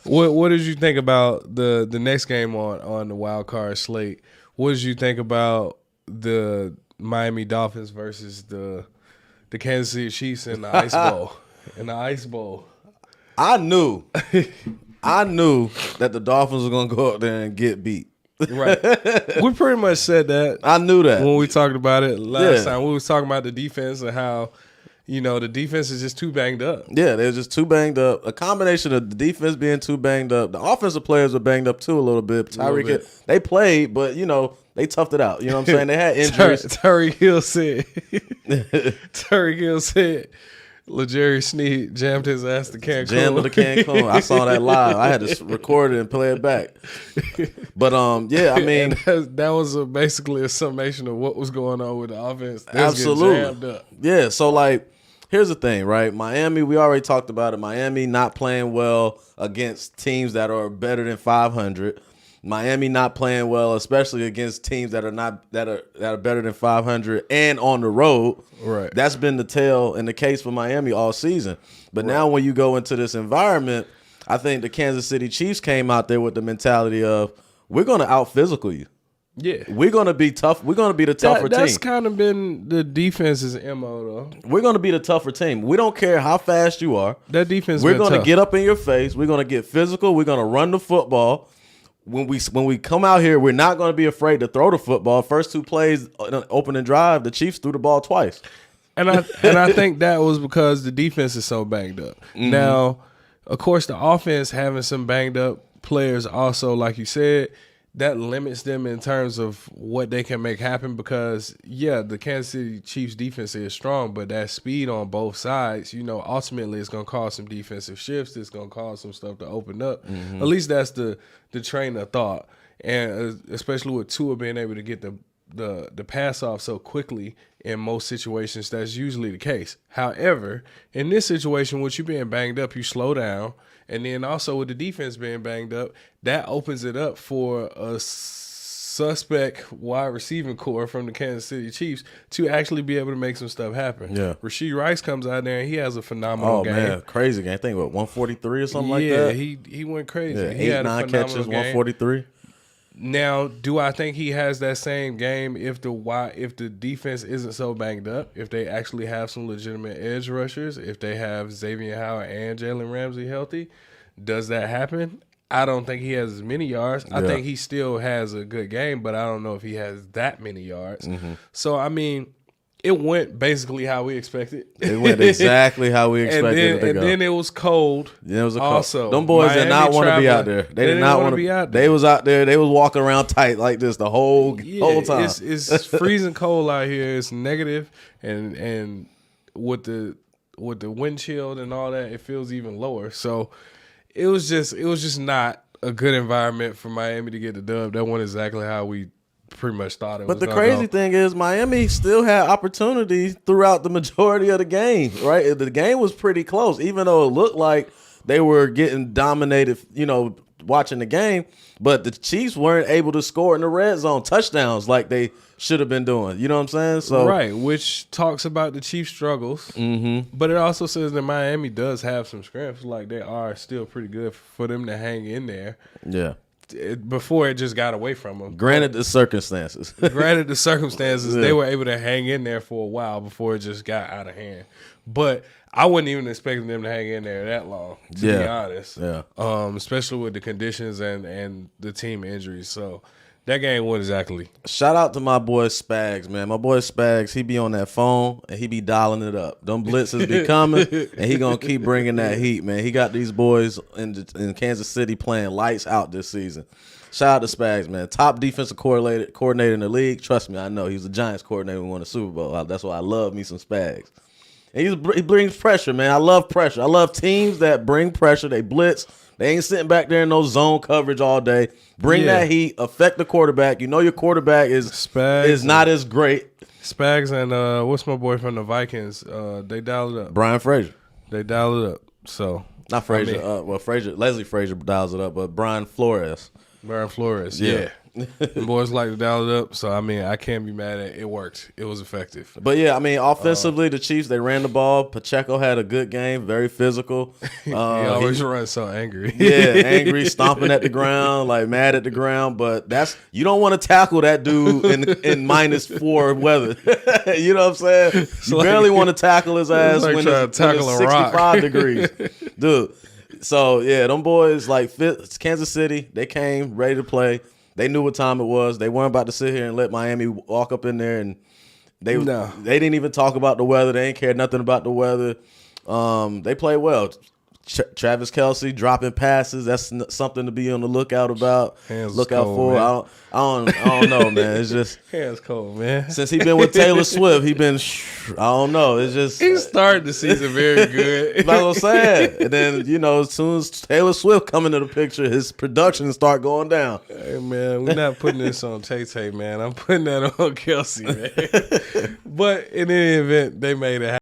What did you think about the next game on the wild card slate? What did you think about the Miami Dolphins versus the Kansas City Chiefs in the Ice Bowl? In the Ice Bowl. I knew that the Dolphins were gonna go out there and get beat. Right. We pretty much said that. I knew that when we talked about it last time. We was talking about the defense and how, the defense is just too banged up. Yeah, they were just too banged up. A combination of the defense being too banged up. The offensive players were banged up too a little bit. Tyreek, they played, but they toughed it out. You know what I'm saying? They had injuries. Tyreek Hill said LeJerry Sneed jammed his ass to Cancun. Jammed to Cancun. I saw that live. I had to record it and play it back. But yeah, I mean, that was basically a summation of what was going on with the offense. Absolutely. Jammed up. Yeah. So here's the thing, right? Miami, we already talked about it. Miami not playing well against teams that are better than 500. Miami not playing well, especially against teams that are better than 500 and on the road. Right. That's been the tale and the case for Miami all season. But now when you go into this environment, I think the Kansas City Chiefs came out there with the mentality of, we're going to out-physical you. Yeah. We're going to be tough. We're going to be the tougher team. That's kind of been the defense's MO, though. We're going to be the tougher team. We don't care how fast you are. That defense We're going to get up in your face. We're going to get physical. We're going to run the football. When we come out here, we're not going to be afraid to throw the football. First two plays, opening drive, the Chiefs threw the ball twice. And I think that was because the defense is so banged up. Mm-hmm. Now, of course, the offense having some banged up players also, like you said, that limits them in terms of what they can make happen because, the Kansas City Chiefs defense is strong, but that speed on both sides, ultimately it's going to cause some defensive shifts. It's going to cause some stuff to open up. Mm-hmm. At least that's the train of thought. And especially with Tua being able to get the pass off so quickly in most situations, that's usually the case. However, in this situation, with you being banged up, you slow down. And then also with the defense being banged up, that opens it up for a suspect wide receiving core from the Kansas City Chiefs to actually be able to make some stuff happen. Yeah. Rashee Rice comes out there and he has a phenomenal game. Oh, man, crazy game. I think, 143 or something like that? Yeah, he went crazy. Yeah, he had 9 catches, 143. Now, do I think he has that same game if the defense isn't so banged up, if they actually have some legitimate edge rushers, if they have Xavier Howard and Jalen Ramsey healthy? Does that happen? I don't think he has as many yards. I think he still has a good game, but I don't know if he has that many yards. Mm-hmm. So, I mean, it went basically how we expected. It went exactly how we expected it to go. And then it was cold. Yeah, it was also cold. Them boys Miami did not want to be out there. They did not want to be out there. They was out there. They was walking around tight like this the whole time. It's freezing cold out here. It's negative, and with the wind chill and all that, it feels even lower. So it was just not a good environment for Miami to get the dub. That wasn't exactly how we pretty much thought it was. But the crazy thing is Miami still had opportunities throughout the majority of the game, right? The game was pretty close, even though it looked like they were getting dominated, watching the game. But the Chiefs weren't able to score in the red zone touchdowns like they should have been doing. You know what I'm saying? So right, which talks about the Chiefs' struggles. Mm-hmm. But it also says that Miami does have some strengths. Like they are still pretty good for them to hang in there. Yeah. Before it just got away from them. Granted the circumstances. They were able to hang in there for a while before it just got out of hand. But I wasn't even expecting them to hang in there that long, to be honest. Yeah. Especially with the conditions and the team injuries. So that game went exactly. Shout out to my boy Spags, man. My boy Spags, he be on that phone and he be dialing it up. Them blitzes be coming and he gonna keep bringing that heat, man. He got these boys in Kansas City playing lights out this season. Shout out to Spags, man. Top defensive coordinator in the league. Trust me, I know. He was the Giants coordinator when we won the Super Bowl. That's why I love me some Spags. And he brings pressure, man. I love pressure. I love teams that bring pressure. They blitz. They ain't sitting back there in no zone coverage all day. Bring that heat. Affect the quarterback. You know your quarterback is not as great. Spags and what's my boy from the Vikings? They dialed it up. Brian Frazier. They dialed it up. So not Frazier. Leslie Frazier dials it up, but Brian Flores. Brian Flores, yeah. The boys like to dial it up, so I mean, I can't be mad at it. It worked. It was effective. But yeah, I mean, offensively, the Chiefs, they ran the ball. Pacheco had a good game, very physical. He always runs so angry. Yeah, angry, stomping at the ground, like mad at the ground. But you don't want to tackle that dude in -4 weather. You know what I'm saying? You barely want to tackle his ass like when trying it's to tackle a 65 rock. degrees, dude. So yeah, them boys like Kansas City, they came ready to play. They knew what time it was. They weren't about to sit here and let Miami walk up in there, and they didn't even talk about the weather. They ain't cared nothing about the weather. They played well. Travis Kelce dropping passes. That's something to be on the lookout about. Look out for. Man. I don't know, man. It's just hands cold, man. Since he been with Taylor Swift, he been. I don't know. It's just he started the season very good. That's what I'm saying. And then as soon as Taylor Swift come into the picture, his production start going down. Hey man, we're not putting this on Tay-Tay, man. I'm putting that on Kelsey, man. But in any event, they made it happen.